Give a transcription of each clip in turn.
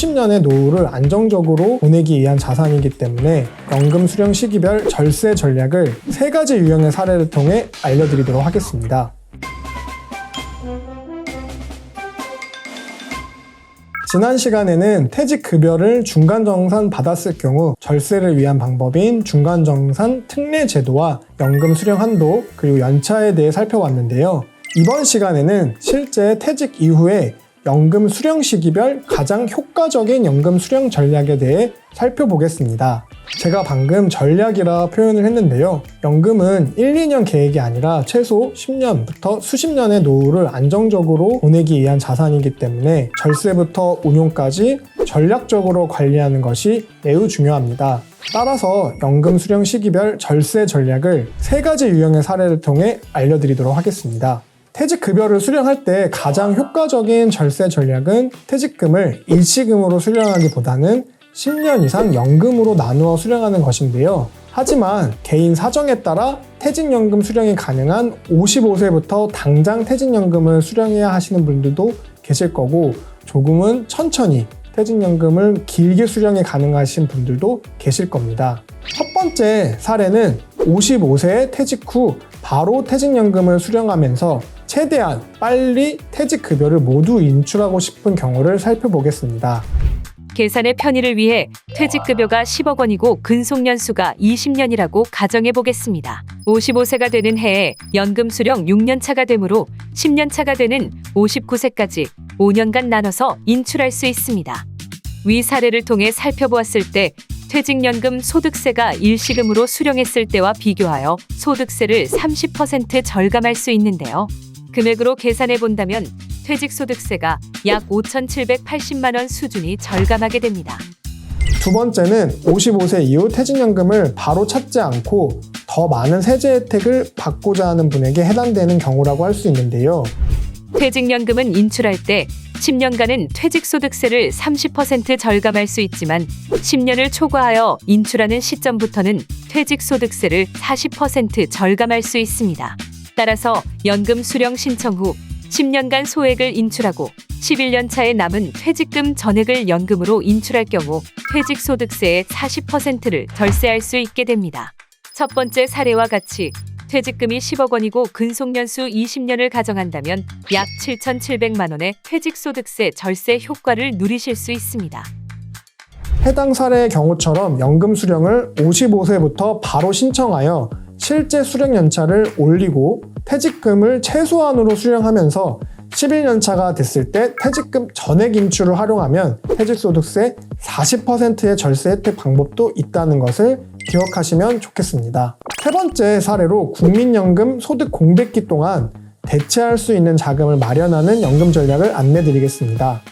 수십 년의 노후를 안정적으로 보내기 위한 자산이기 때문에 연금 수령 시기별 절세 전략을 3가지 유형의 사례를 통해 알려드리도록 하겠습니다. 지난 시간에는 퇴직급여를 중간정산 받았을 경우 절세를 위한 방법인 중간정산 특례 제도와 연금 수령 한도 그리고 연차에 대해 살펴봤는데요. 이번 시간에는 실제 퇴직 이후에 연금 수령 시기별 가장 효과적인 연금 수령 전략에 대해 살펴보겠습니다. 제가 방금 전략이라 표현을 했는데요. 연금은 1, 2년 계획이 아니라 최소 10년부터 수십 년의 노후를 안정적으로 보내기 위한 자산이기 때문에 절세부터 운용까지 전략적으로 관리하는 것이 매우 중요합니다. 따라서 연금 수령 시기별 절세 전략을 3가지 유형의 사례를 통해 알려드리도록 하겠습니다. 퇴직급여를 수령할 때 가장 효과적인 절세 전략은 퇴직금을 일시금으로 수령하기보다는 10년 이상 연금으로 나누어 수령하는 것인데요. 하지만 개인 사정에 따라 퇴직연금 수령이 가능한 55세부터 당장 퇴직연금을 수령해야 하시는 분들도 계실 거고, 조금은 천천히 퇴직연금을 길게 수령이 가능하신 분들도 계실 겁니다. 첫 번째 사례는 55세에 퇴직 후 바로 퇴직연금을 수령하면서 최대한 빨리 퇴직급여를 모두 인출하고 싶은 경우를 살펴보겠습니다. 계산의 편의를 위해 퇴직급여가 10억 원이고 근속연수가 20년이라고 가정해 보겠습니다. 55세가 되는 해에 연금 수령 6년차가 되므로 10년차가 되는 59세까지 5년간 나눠서 인출할 수 있습니다. 위 사례를 통해 살펴보았을 때 퇴직연금 소득세가 일시금으로 수령했을 때와 비교하여 소득세를 30% 절감할 수 있는데요. 금액으로 계산해 본다면 퇴직소득세가 약 5,780만 원 수준이 절감하게 됩니다. 두 번째는 55세 이후 퇴직연금을 바로 찾지 않고 더 많은 세제 혜택을 받고자 하는 분에게 해당되는 경우라고 할 수 있는데요. 퇴직연금은 인출할 때 10년간은 퇴직소득세를 30% 절감할 수 있지만 10년을 초과하여 인출하는 시점부터는 퇴직소득세를 40% 절감할 수 있습니다. 따라서 연금 수령 신청 후 10년간 소액을 인출하고 11년 차에 남은 퇴직금 전액을 연금으로 인출할 경우 퇴직소득세의 40%를 절세할 수 있게 됩니다. 첫 번째 사례와 같이 퇴직금이 10억 원이고 근속연수 20년을 가정한다면 약 7,700만 원의 퇴직소득세 절세 효과를 누리실 수 있습니다. 해당 사례의 경우처럼 연금 수령을 55세부터 바로 신청하여 실제 수령 연차를 올리고 퇴직금을 최소한으로 수령하면서 11년차가 됐을 때 퇴직금 전액 인출을 활용하면 퇴직소득세 40%의 절세 혜택 방법도 있다는 것을 기억하시면 좋겠습니다. 세 번째 사례로 국민연금 소득 공백기 동안 대체할 수 있는 자금을 마련하는 연금 전략을 안내드리겠습니다.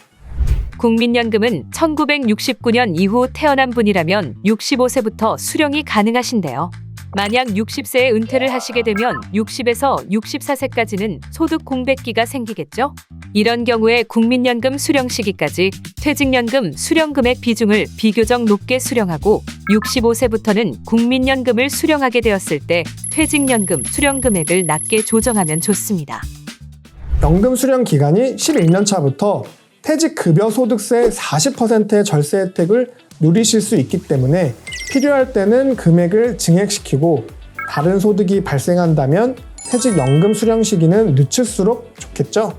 국민연금은 1969년 이후 태어난 분이라면 65세부터 수령이 가능하신데요. 만약 60세에 은퇴를 하시게 되면 60에서 64세까지는 소득 공백기가 생기겠죠? 이런 경우에 국민연금 수령 시기까지 퇴직연금 수령 금액 비중을 비교적 높게 수령하고 65세부터는 국민연금을 수령하게 되었을 때 퇴직연금 수령 금액을 낮게 조정하면 좋습니다. 연금 수령 기간이 11년 차부터 퇴직급여 소득세 40%의 절세 혜택을 누리실 수 있기 때문에 필요할 때는 금액을 증액시키고 다른 소득이 발생한다면 퇴직연금 수령 시기는 늦출수록 좋겠죠?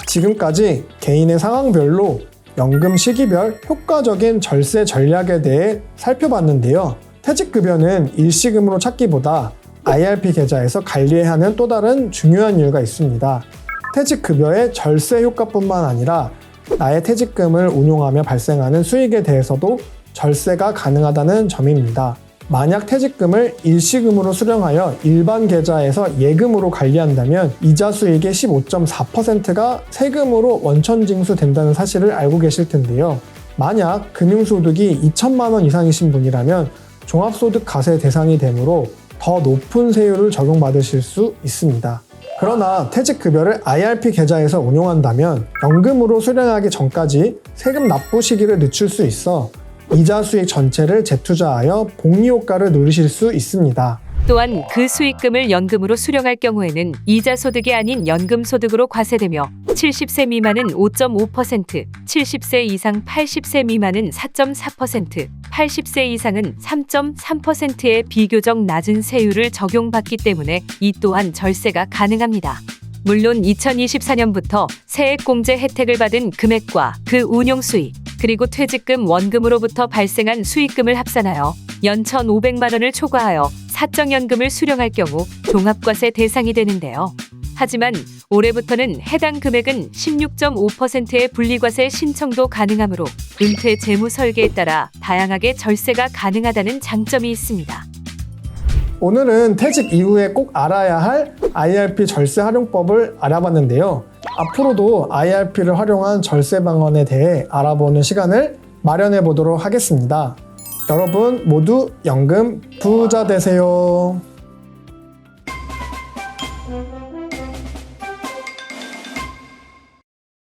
지금까지 개인의 상황별로 연금 시기별 효과적인 절세 전략에 대해 살펴봤는데요. 퇴직급여는 일시금으로 찾기보다 IRP 계좌에서 관리해야 하는 또 다른 중요한 이유가 있습니다. 퇴직급여의 절세 효과뿐만 아니라 나의 퇴직금을 운용하며 발생하는 수익에 대해서도 절세가 가능하다는 점입니다. 만약 퇴직금을 일시금으로 수령하여 일반 계좌에서 예금으로 관리한다면 이자 수익의 15.4%가 세금으로 원천 징수된다는 사실을 알고 계실 텐데요. 만약 금융소득이 2천만 원 이상이신 분이라면 종합소득과세 대상이 되므로 더 높은 세율을 적용받으실 수 있습니다. 그러나 퇴직급여를 IRP 계좌에서 운용한다면 연금으로 수령하기 전까지 세금 납부 시기를 늦출 수 있어 이자 수익 전체를 재투자하여 복리효과를 누리실 수 있습니다. 또한 그 수익금을 연금으로 수령할 경우에는 이자 소득이 아닌 연금 소득으로 과세되며 70세 미만은 5.5%, 70세 이상 80세 미만은 4.4%, 80세 이상은 3.3%의 비교적 낮은 세율을 적용받기 때문에 이 또한 절세가 가능합니다. 물론 2024년부터 세액공제 혜택을 받은 금액과 그 운용 수익, 그리고 퇴직금 원금으로부터 발생한 수익금을 합산하여 연 1,500만 원을 초과하여 사적연금을 수령할 경우 종합과세 대상이 되는데요. 하지만 올해부터는 해당 금액은 16.5%의 분리과세 신청도 가능하므로 은퇴 재무 설계에 따라 다양하게 절세가 가능하다는 장점이 있습니다. 오늘은 퇴직 이후에 꼭 알아야 할 IRP 절세 활용법을 알아봤는데요. 앞으로도 IRP를 활용한 절세 방안에 대해 알아보는 시간을 마련해 보도록 하겠습니다. 여러분 모두 연금 부자 되세요.